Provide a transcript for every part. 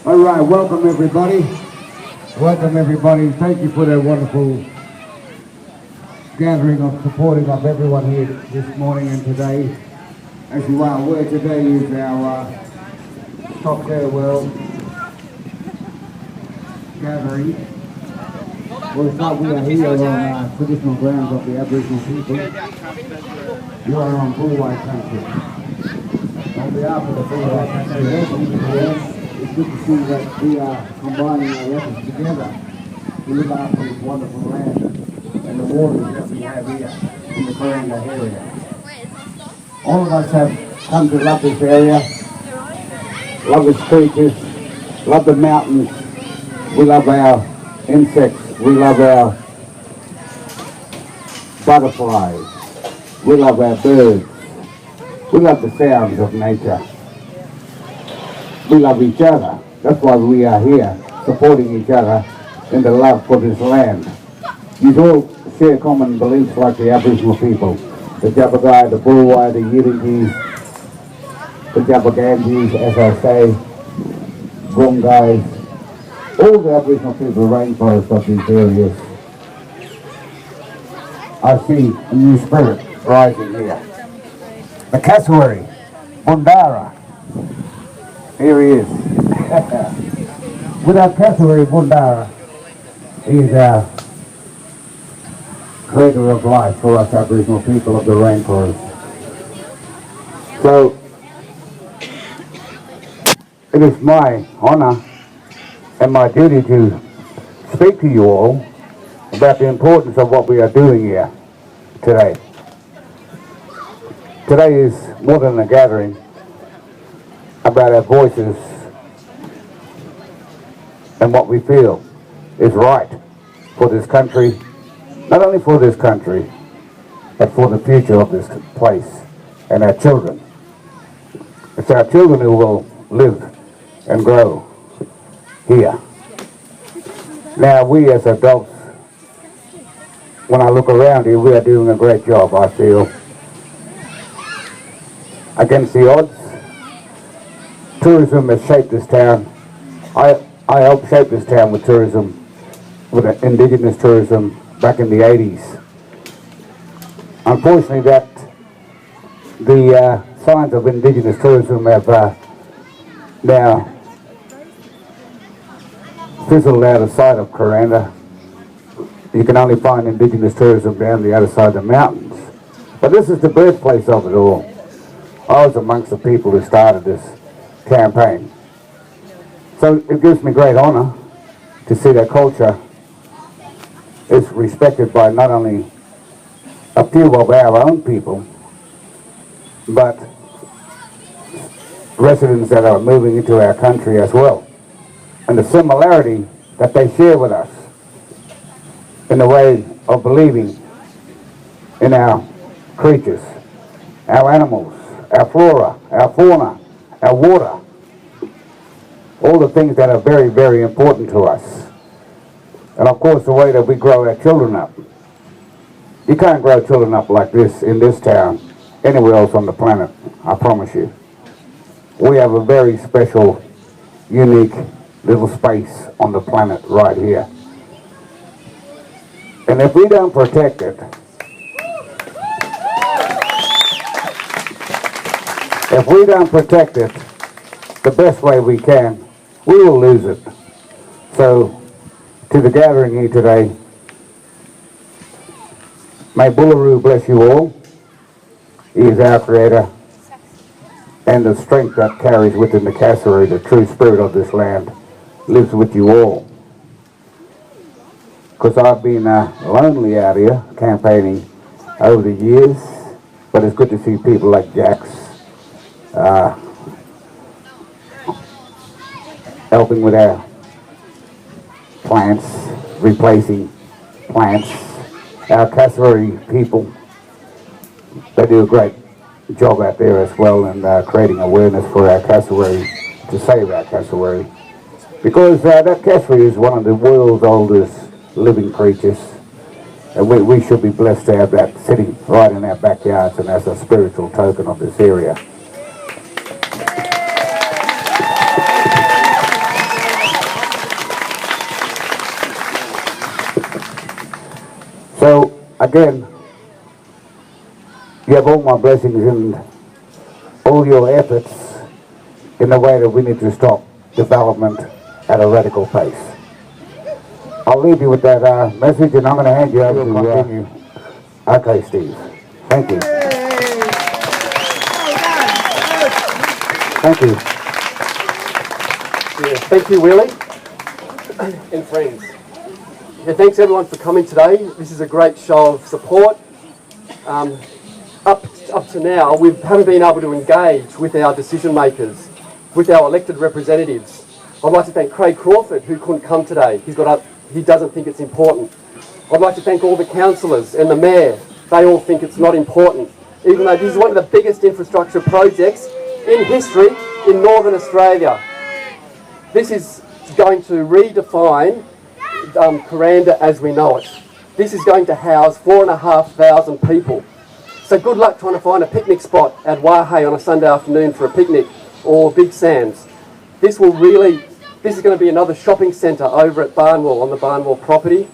All right, welcome everybody. Welcome everybody. Thank you for that wonderful gathering of supporting of everyone here this morning and today. As you are aware, today is our Kur-World gathering. Well, it's like we are here on traditional grounds of the Aboriginal people. You are on Bulmba country. On behalf of the Bulmba country, welcome to the land. It's good to see that we are combining our efforts together to look after this wonderful land and the waters that we have here in the Kuranda area. All of us have come to love this area, love its creatures, love the mountains. We love our insects. We love our butterflies. We love our birds. We love the sounds of nature. We love each other. That's why we are here, supporting each other in the love for this land. You all share common beliefs like the Aboriginal people. The Jabagai, the Bulwai, the Yiringis, the Jabagandis, as I say, Gungais, all the Aboriginal people, rainforests of these areas. I see a new spirit rising here. The cassowary, Bundara. Here he is. Without cassowary, Bundara, he is our creator of life for us Aboriginal people of the rainforest. So, it is my honour and my duty to speak to you all about the importance of what we are doing here today. Today is more than a gathering about our voices and what we feel is right for this country, not only for this country, but for the future of this place and our children. It's our children who will live and grow here. Now we as adults, when I look around here, we are doing a great job, I feel. Against the odds, tourism has shaped this town. I helped shape this town with tourism, with indigenous tourism back in the 80s. Unfortunately, the signs of indigenous tourism have now fizzled out of sight of Kuranda. You can only find indigenous tourism down the other side of the mountains. But this is the birthplace of it all. I was amongst the people who started this campaign. So it gives me great honour to see that culture is respected by not only a few of our own people, but residents that are moving into our country as well. And the similarity that they share with us in the way of believing in our creatures, our animals, our flora, our fauna, our water, all the things that are very, very important to us. And of course the way that we grow our children up. You can't grow children up like this in this town, anywhere else on the planet, I promise you. We have a very special, unique little space on the planet right here. And if we don't protect it, the best way we can, we will lose it. So, to the gathering here today, may Bullaroo bless you all. He is our creator, and the strength that carries within the cassowary, the true spirit of this land, lives with you all. Because I've been lonely out here campaigning over the years, but it's good to see people like Jax helping with our plants, replacing plants. Our cassowary people, they do a great job out there as well, and creating awareness for our cassowary, to save our cassowary. Because that cassowary is one of the world's oldest living creatures, and we should be blessed to have that sitting right in our backyards and as a spiritual token of this area. So again, you have all my blessings and all your efforts in the way that we need to stop development at a radical pace. I'll leave you with that message, and I'm going to hand you over to continue. Okay, Steve. Thank you. Thank you. Yeah, thank you, Willie and friends. Yeah, thanks everyone for coming today. This is a great show of support. Up to now, we haven't been able to engage with our decision makers, with our elected representatives. I'd like to thank Craig Crawford, who couldn't come today. He doesn't think it's important. I'd like to thank all the councillors and the mayor. They all think it's not important, even though this is one of the biggest infrastructure projects in history in Northern Australia. This is going to redefine Kuranda as we know it. This is going to house 4,500 people. So good luck trying to find a picnic spot at Wahey on a Sunday afternoon for a picnic, or Big Sam's. This is going to be another shopping centre over at Barnwell, on the Barnwell property.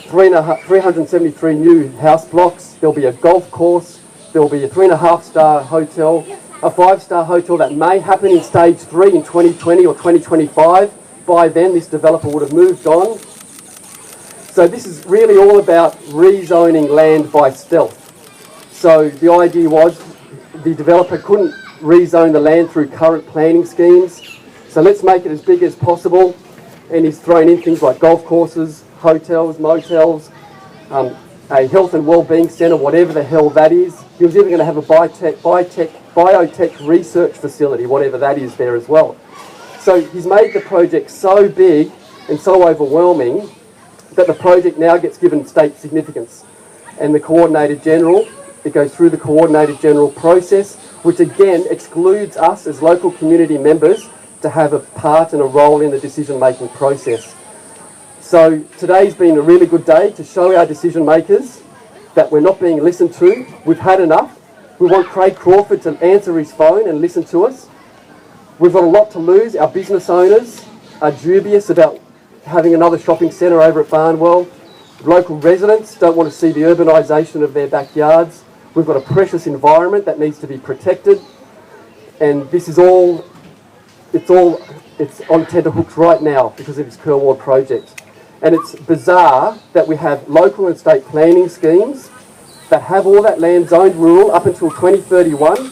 373 new house blocks. There'll be a golf course. There'll be a 3.5-star hotel, a 5-star hotel that may happen in stage 3 in 2020 or 2025. By then, this developer would have moved on. So this is really all about rezoning land by stealth. So the idea was the developer couldn't rezone the land through current planning schemes. So let's make it as big as possible. And he's thrown in things like golf courses, hotels, motels, a health and wellbeing centre, whatever the hell that is. He was even going to have a biotech research facility, whatever that is there as well. So he's made the project so big and so overwhelming that the project now gets given state significance. And the Coordinator General, it goes through the Coordinator General process, which again excludes us as local community members to have a part and a role in the decision-making process. So today's been a really good day to show our decision makers that we're not being listened to. We've had enough. We want Craig Crawford to answer his phone and listen to us. We've got a lot to lose. Our business owners are dubious about having another shopping centre over at Barnwell. Local residents don't want to see the urbanisation of their backyards. We've got a precious environment that needs to be protected. And this is it's on tenterhooks right now because of this Kur-World project. And it's bizarre that we have local and state planning schemes that have all that land zoned rural up until 2031,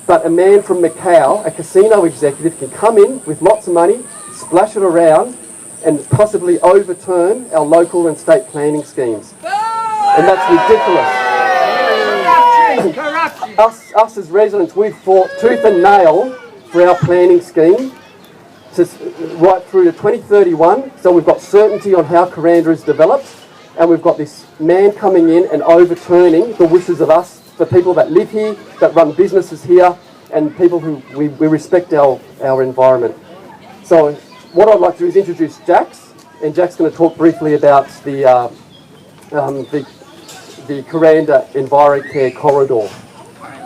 but a man from Macau, a casino executive, can come in with lots of money, splash it around, and possibly overturn our local and state planning schemes. And that's ridiculous. Us as residents, we've fought tooth and nail for our planning scheme to right through to 2031, so we've got certainty on how Kuranda is developed, and we've got this man coming in and overturning the wishes of us, the people that live here, that run businesses here, and people who we respect our environment. So what I'd like to do is introduce Jax, and Jack's going to talk briefly about the Kuranda EnviroCare corridor.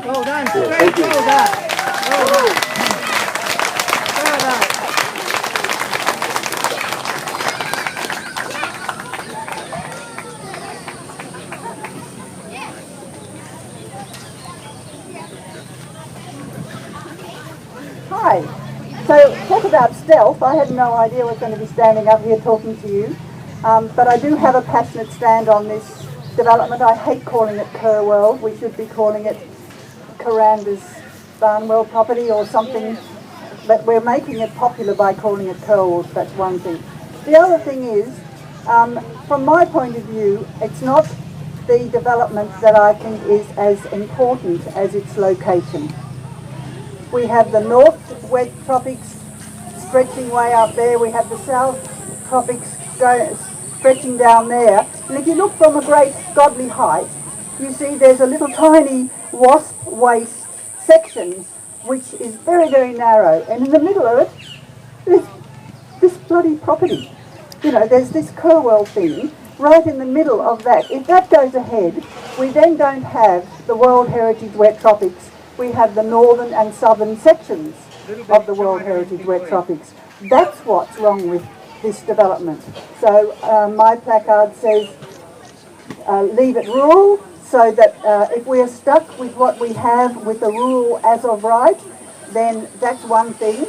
Well done. Yeah, thank you. Well done. Well done. Well done. Hi. So, talk about stealth. I had no idea I was going to be standing up here talking to you. But I do have a passionate stand on this development. I hate calling it Kur-World. We should be calling it Kuranda's Barnwell property or something. But we're making it popular by calling it Kur-World. That's one thing. The other thing is, from my point of view, it's not the development that I think is as important as its location. We have the north wet tropics stretching way up there. We have the south tropics stretching down there. And if you look from a great godly height, you see there's a little tiny wasp waste section which is very, very narrow. And in the middle of it, there's this bloody property. You know, there's this Kur-World thing right in the middle of that. If that goes ahead, we then don't have the World Heritage Wet Tropics. We have the northern and southern sections of the World Heritage Wet Tropics. That's what's wrong with this development. So my placard says, leave it rural, so that if we are stuck with what we have with the rural as of right, then that's one thing.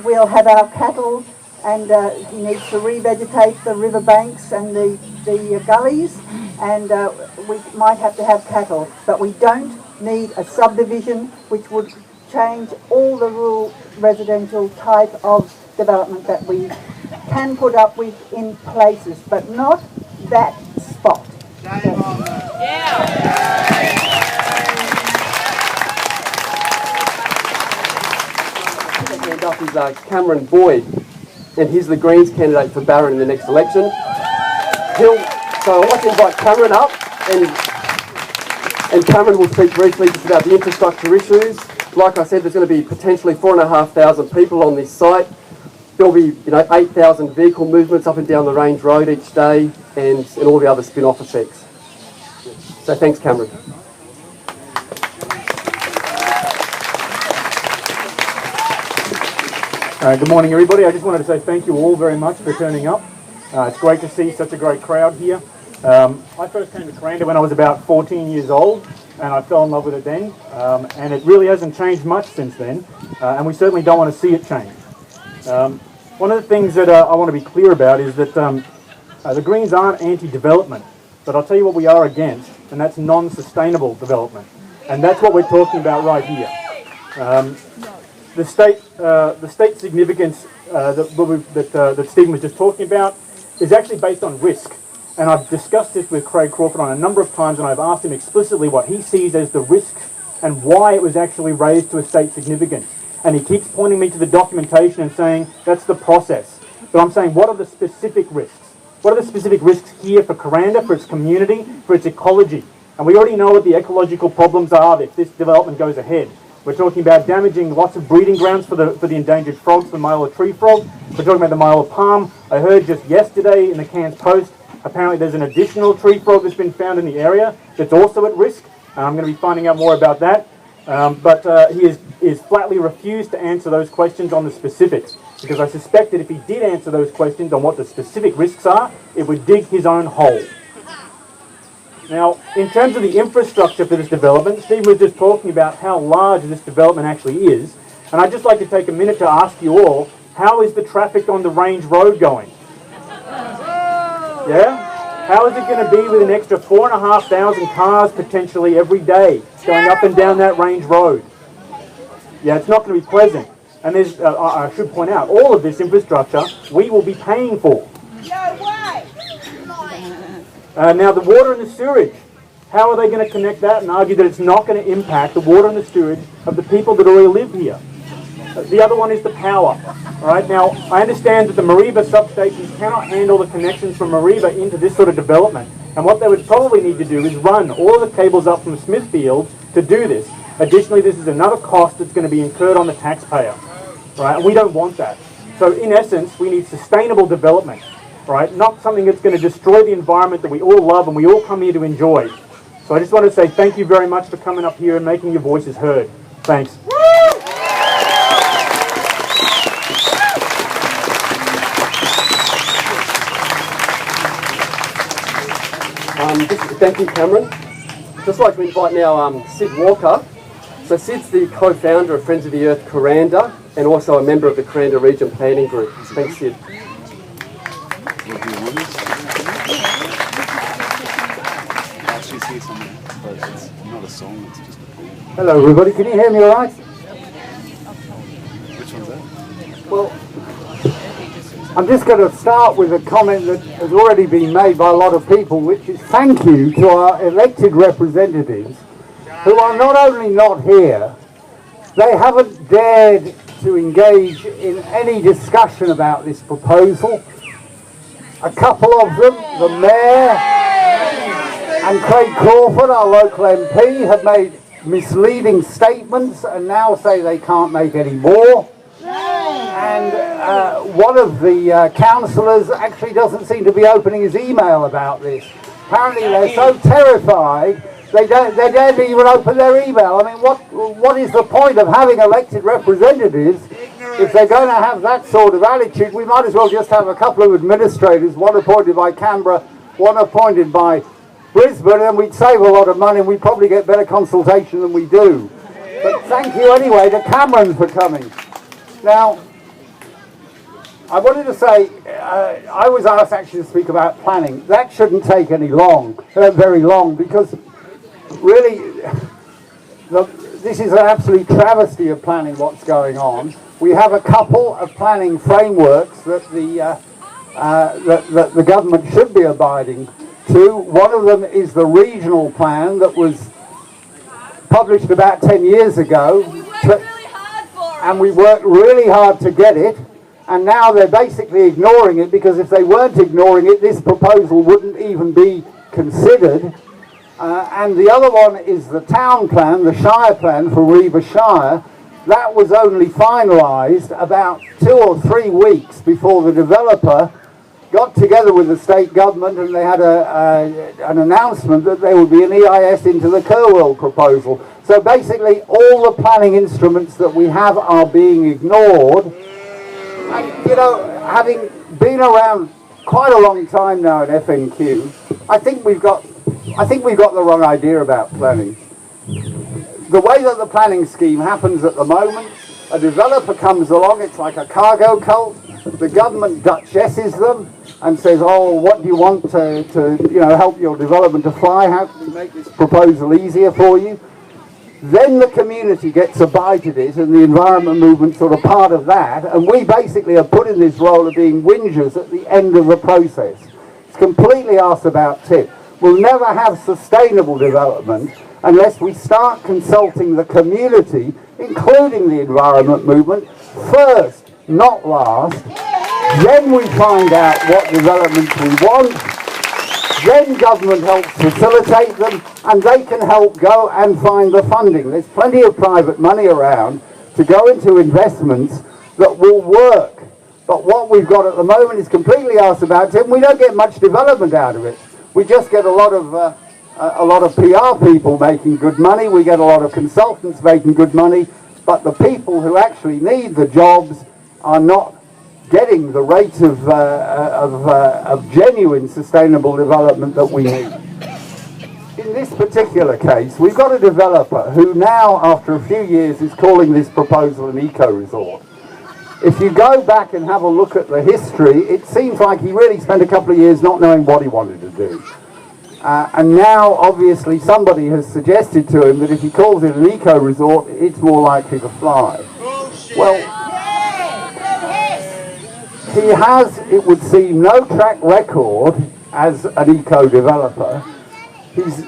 We'll have our cattle, and he needs to revegetate the riverbanks and the gullies, and we might have to have cattle, but we don't need a subdivision which would change all the rural residential type of development that we can put up with in places, but not that spot. Hand up is Cameron Boyd, and he's the Greens candidate for Barron in the next election. So I'd like to invite Cameron up, and Cameron will speak briefly just about the infrastructure issues. Like I said, there's going to be potentially 4,500 people on this site. There'll be 8,000 vehicle movements up and down the Range Road each day, and all the other spin-off effects. So thanks, Cameron. Good morning, everybody. I just wanted to say thank you all very much for turning up. It's great to see such a great crowd here. I first came to Kuranda when I was about 14 years old, and I fell in love with it then. And it really hasn't changed much since then, and we certainly don't want to see it change. One of the things that I want to be clear about is that the Greens aren't anti-development, but I'll tell you what we are against, and that's non-sustainable development. And that's what we're talking about right here. The state significance that Stephen was just talking about is actually based on risk. And I've discussed this with Craig Crawford on a number of times, and I've asked him explicitly what he sees as the risks and why it was actually raised to a state significance. And he keeps pointing me to the documentation and saying, that's the process. But I'm saying, what are the specific risks? What are the specific risks here for Kuranda, for its community, for its ecology? And we already know what the ecological problems are if this development goes ahead. We're talking about damaging lots of breeding grounds for the endangered frogs, the Myola tree frog. We're talking about the Myola palm. I heard just yesterday in the Cairns Post, apparently there's an additional tree frog that's been found in the area that's also at risk. I'm going to be finding out more about that. But he is flatly refused to answer those questions on the specifics, because I suspect that if he did answer those questions on what the specific risks are, it would dig his own hole. Now, in terms of the infrastructure for this development, Steve was just talking about how large this development actually is, and I'd just like to take a minute to ask you all, how is the traffic on the Range Road going? Yeah? How is it going to be with an extra 4,500 cars potentially every day going up and down that Range Road? Yeah, it's not going to be pleasant. And there's, I should point out, all of this infrastructure we will be paying for. No way! Now the water and the sewage, how are they going to connect that and argue that it's not going to impact the water and the sewage of the people that already live here? The other one is the power. All right, now I understand that the Mariba substations cannot handle the connections from Mariba into this sort of development, and what they would probably need to do is run all of the cables up from Smithfield to do this. Additionally, this is another cost that's going to be incurred on the taxpayer, right? And we don't want that. So in essence, we need sustainable development, right? Not something that's going to destroy the environment that we all love and we all come here to enjoy. So I just want to say thank you very much for coming up here and making your voices heard. Thanks. Thank you, Cameron. Just like to invite now Sid Walker. So Sid's the co-founder of Friends of the Earth Kuranda and also a member of the Kuranda Region Planning Group. Thanks, Sid. Hello everybody, can you hear me all right? Which one's that? Well, I'm just going to start with a comment that has already been made by a lot of people, which is thank you to our elected representatives who are not only not here, they haven't dared to engage in any discussion about this proposal. A couple of them, the Mayor and Craig Crawford, our local MP, have made misleading statements and now say they can't make any more. And one of the councillors actually doesn't seem to be opening his email about this. Apparently they're so terrified they don't even open their email. I mean, what is the point of having elected representatives if they're going to have that sort of attitude? We might as well just have a couple of administrators, one appointed by Canberra, one appointed by Brisbane, and we'd save a lot of money and we'd probably get better consultation than we do. But thank you anyway to Cameron for coming. Now, I wanted to say, I was asked actually to speak about planning. That shouldn't take very long, because really, this is an absolute travesty of planning what's going on. We have a couple of planning frameworks that the government should be abiding to. One of them is the regional plan that was published about 10 years ago. And we worked really hard to get it. And now they're basically ignoring it, because if they weren't ignoring it, this proposal wouldn't even be considered. And the other one is the town plan, the Shire plan for Reba Shire. That was only finalised about 2 or 3 weeks before the developer got together with the state government, and they had an announcement that there would be an EIS into the Kur-World proposal. So basically all the planning instruments that we have are being ignored. And, you know, having been around quite a long time now in FNQ, I think we've got the wrong idea about planning. The way that the planning scheme happens at the moment, a developer comes along, it's like a cargo cult. The government duchesses them and says, oh, what do you want to help your development to fly? How can we make this proposal easier for you? Then the community gets a bite at it, and the environment movement's sort of part of that, and we basically are put in this role of being whingers at the end of the process. It's completely arse about tit. We'll never have sustainable development unless we start consulting the community, including the environment movement, first, not last. Then we find out what developments we want. Then government helps facilitate them, and they can help go and find the funding. There's plenty of private money around to go into investments that will work. But what we've got at the moment is completely arse about it, and we don't get much development out of it. We just get a lot of PR people making good money. We get a lot of consultants making good money, but the people who actually need the jobs are not getting the rate of genuine sustainable development that we need. In this particular case, we've got a developer who now, after a few years, is calling this proposal an eco-resort. If you go back and have a look at the history, it seems like he really spent a couple of years not knowing what he wanted to do. And now, obviously, somebody has suggested to him that if he calls it an eco-resort, it's more likely to fly. Well, he has, it would seem, no track record as an eco-developer. He's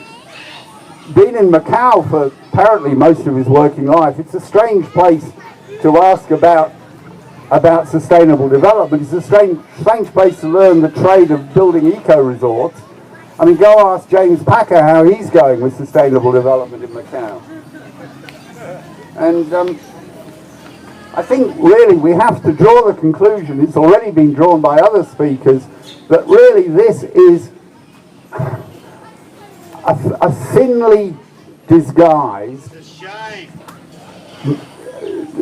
been in Macau for apparently most of his working life. It's a strange place to ask about sustainable development. It's a strange place to learn the trade of building eco-resorts. I mean, go ask James Packer how he's going with sustainable development in Macau. And I think really we have to draw the conclusion, it's already been drawn by other speakers, that really this is a thinly disguised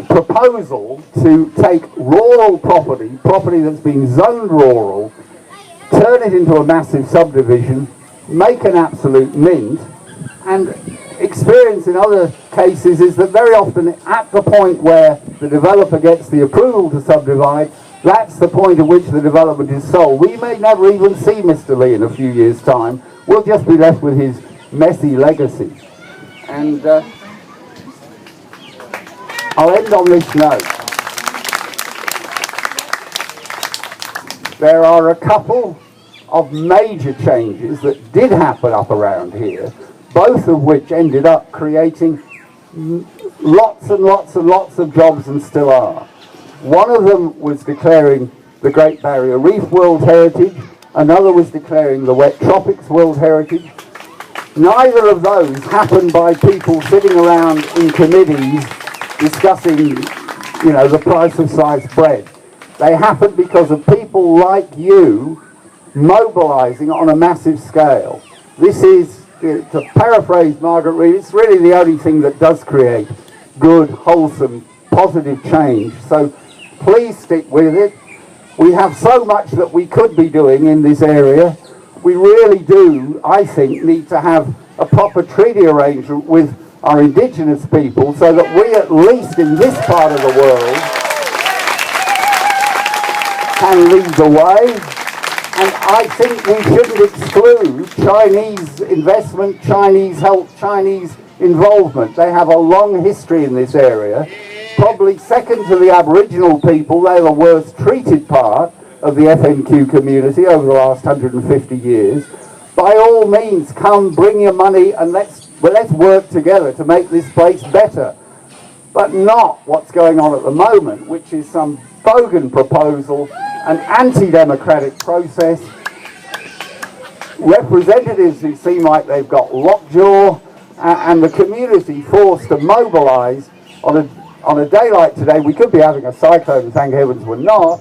proposal to take rural property that's been zoned rural, turn it into a massive subdivision, make an absolute mint, and experience in other cases is that very often at the point where the developer gets the approval to subdivide, that's the point at which the development is sold. We may never even see Mr. Lee in a few years' time. We'll just be left with his messy legacy. And I'll end on this note. There are a couple of major changes that did happen up around here, both of which ended up creating lots and lots and lots of jobs, and still are. One of them was declaring the Great Barrier Reef World Heritage, another was declaring the Wet Tropics World Heritage. Neither of those happened by people sitting around in committees discussing, the price of sliced bread. They happened because of people like you mobilising on a massive scale. This is, to paraphrase Margaret Reed, it's really the only thing that does create good, wholesome, positive change. So please stick with it. We have so much that we could be doing in this area, we really do, I think, need to have a proper treaty arrangement with our indigenous people so that we, at least in this part of the world, can lead the way. And I think we shouldn't exclude Chinese investment, Chinese help, Chinese involvement. They have a long history in this area. Probably second to the Aboriginal people, they're the worst treated part of the FNQ community over the last 150 years. By all means, come, bring your money, and let's work together to make this place better. But not what's going on at the moment, which is some bogan proposal, an anti-democratic process, representatives who seem like they've got lockjaw, and the community forced to mobilise on a day like today. We could be having a cyclone, thank heavens we're not,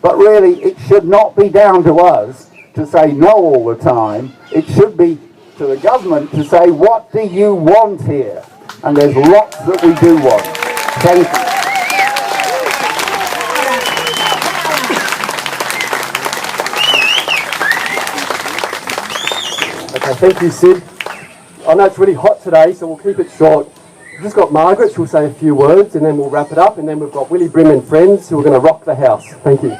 but really it should not be down to us to say no all the time. It should be to the government to say, what do you want here? And there's lots that we do want. Thank you. Okay, thank you, Sid. I know it's really hot today, so we'll keep it short. We've just got Margaret, she'll say a few words, and then we'll wrap it up, and then we've got Willie Brim and friends who are going to rock the house. Thank you.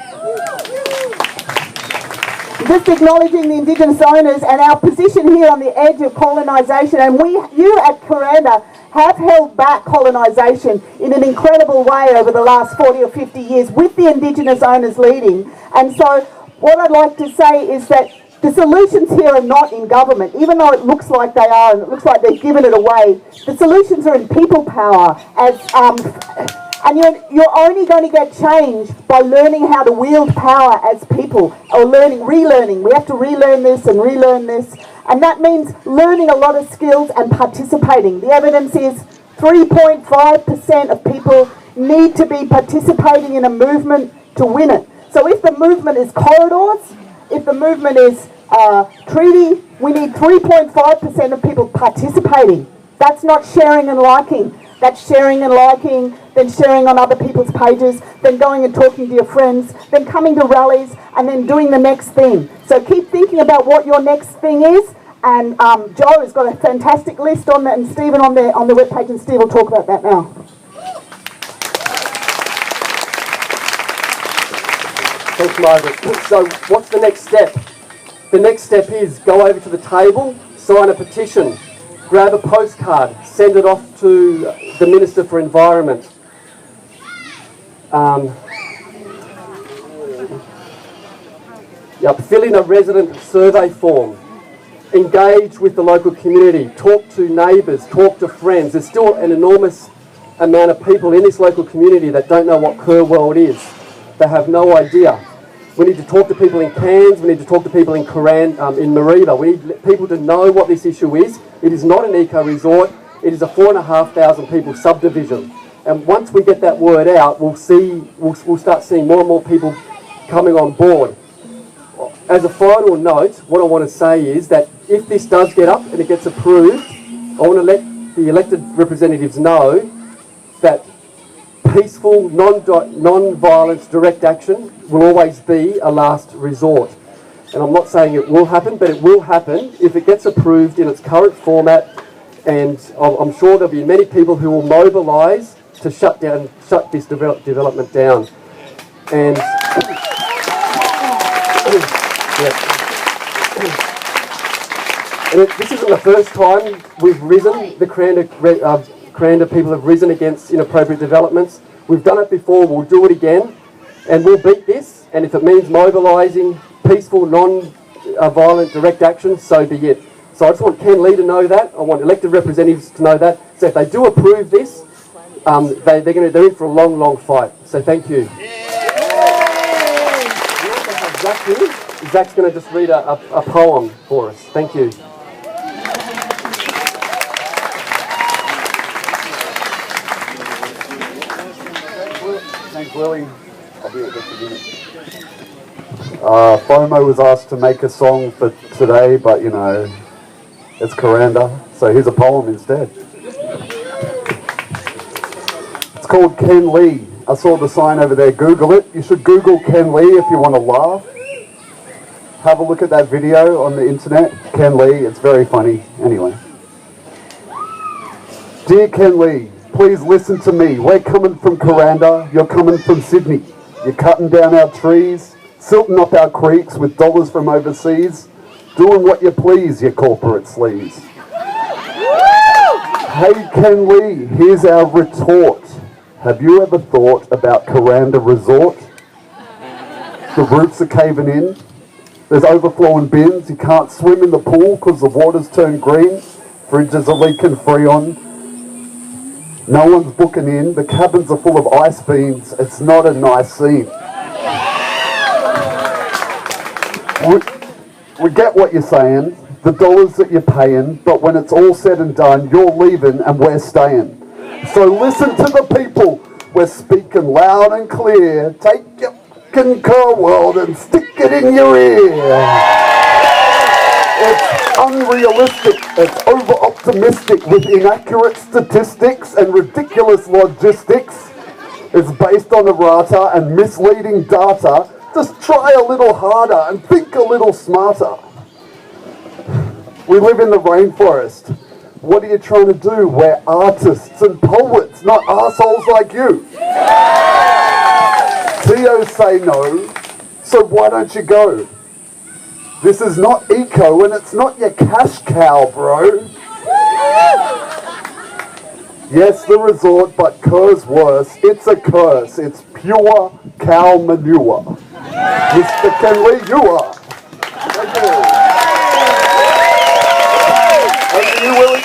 Just acknowledging the Indigenous owners and our position here on the edge of colonisation, and you at Kur-Anda have held back colonisation in an incredible way over the last 40 or 50 years with the Indigenous owners leading. And so what I'd like to say is that the solutions here are not in government, even though it looks like they are and it looks like they've given it away. The solutions are in people power, and you're only going to get change by learning how to wield power as people, or relearning. We have to relearn this and relearn this, and that means learning a lot of skills and participating. The evidence is 3.5% of people need to be participating in a movement to win it. So if the movement is corridors, if the movement is treaty, we need 3.5% of people participating. That's not sharing and liking. That's sharing and liking, then sharing on other people's pages, then going and talking to your friends, then coming to rallies, and then doing the next thing. So keep thinking about what your next thing is. And Joe has got a fantastic list on that, and Stephen on the webpage, and Steve will talk about that now. Thanks, Margaret. So what's the next step? The next step is go over to the table, sign a petition, grab a postcard, send it off to the Minister for Environment. Fill in a resident survey form. Engage with the local community. Talk to neighbours. Talk to friends. There's still an enormous amount of people in this local community that don't know what Kur-World is. They have no idea. We need to talk to people in Cairns. We need to talk to people in Kuranda, in Myola. We need people to know what this issue is. It is not an eco-resort. It is a 4,500 people subdivision. And once we get that word out, we'll start seeing more and more people coming on board. As a final note, what I want to say is that if this does get up and it gets approved, I want to let the elected representatives know that peaceful, non-violence, direct action will always be a last resort. And I'm not saying it will happen, but it will happen if it gets approved in its current format. And I'm sure there'll be many people who will mobilise to shut this development down. And this isn't the first time we've risen. The Kuranda people have risen against inappropriate developments. We've done it before, we'll do it again, and we'll beat this. And if it means mobilising peaceful, non-violent direct action, so be it. So I just want Ken Lee to know that. I want elected representatives to know that. So if they do approve this, they're in for a long, long fight. So thank you. Zach's going to just read a poem for us. Thank you. Thanks, Willie. I'll be at this in a minute. FOMO was asked to make a song for today, but you know, it's Kuranda, so here's a poem instead. It's called Ken Lee. I saw the sign over there, Google it. You should Google Ken Lee if you want to laugh. have a look at that video on the internet. Ken Lee, it's very funny. Anyway. Dear Ken Lee, please listen to me. We're coming from Kuranda, you're coming from Sydney. You're cutting down our trees, silting up our creeks with dollars from overseas, doing what you please, you corporate sleaze. Hey Ken Lee, here's our retort. Have you ever thought about Kuranda Resort? The roofs are caving in, there's overflowing bins, you can't swim in the pool because the water's turned green, fridges are leaking Freon, no one's booking in, the cabins are full of ice beams, it's not a nice scene. We get what you're saying, the dollars that you're paying, but when it's all said and done, you're leaving and we're staying. So listen to the people, we're speaking loud and clear, take your fucking Kur-World and stick it in your ear. It's unrealistic, it's over-optimistic with inaccurate statistics and ridiculous logistics. It's based on errata and misleading data. Just try a little harder and think a little smarter. We live in the rainforest. What are you trying to do? We're artists and poets, not assholes like you. TOs say no, so why don't you go? This is not eco and it's not your cash cow, bro. Yes, the resort, but Kur's worse. It's a curse. It's pure cow manure. Mr. Ken Lee, you are. Thank you. Thank you, Willie.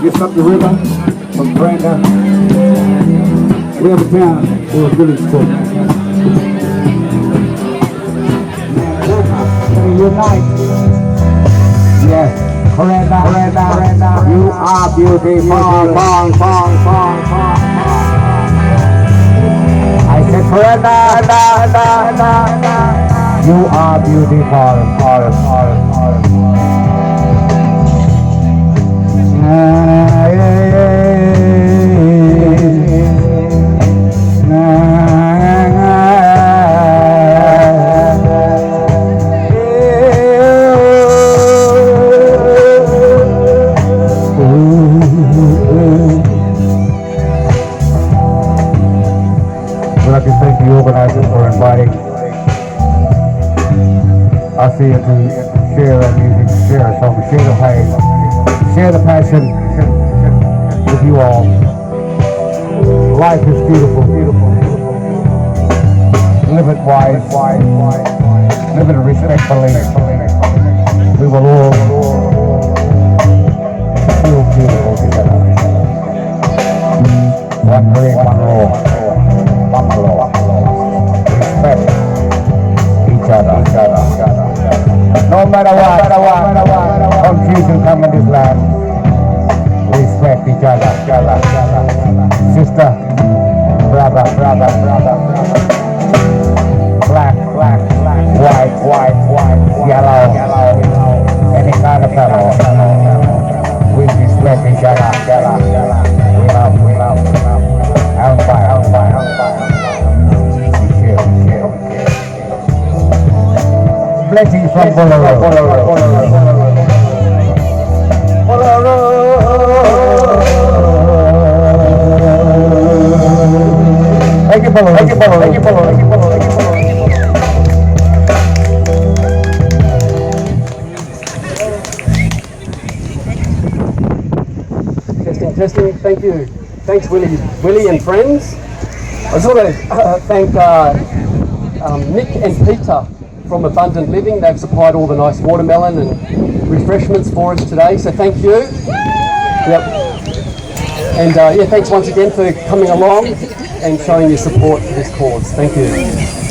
Just up the river from Kuranda, we have a town or a village called Unite. Yes, Kuranda, you are beautiful. I said Kuranda, you are beautiful. We'd like to thank the organizers for inviting us here to share our music, share our song, share the pain, share the passion with you all. Life is beautiful. Live it wise, live it respectfully. We will all feel beautiful together. One dream, one rule. Respect each other. from Thank you, Bulmba. Thank you, Bulmba. Thank you, Bulmba. Thank you, Bulmba. Thank you, Bulmba. Testing. Thank you. Thanks, Willie and friends. I just want to thank Nick and Peter from Abundant Living. They've supplied all the nice watermelon and refreshments for us today, so thank you. Yep. And yeah, thanks once again for coming along and showing your support for this cause. Thank you.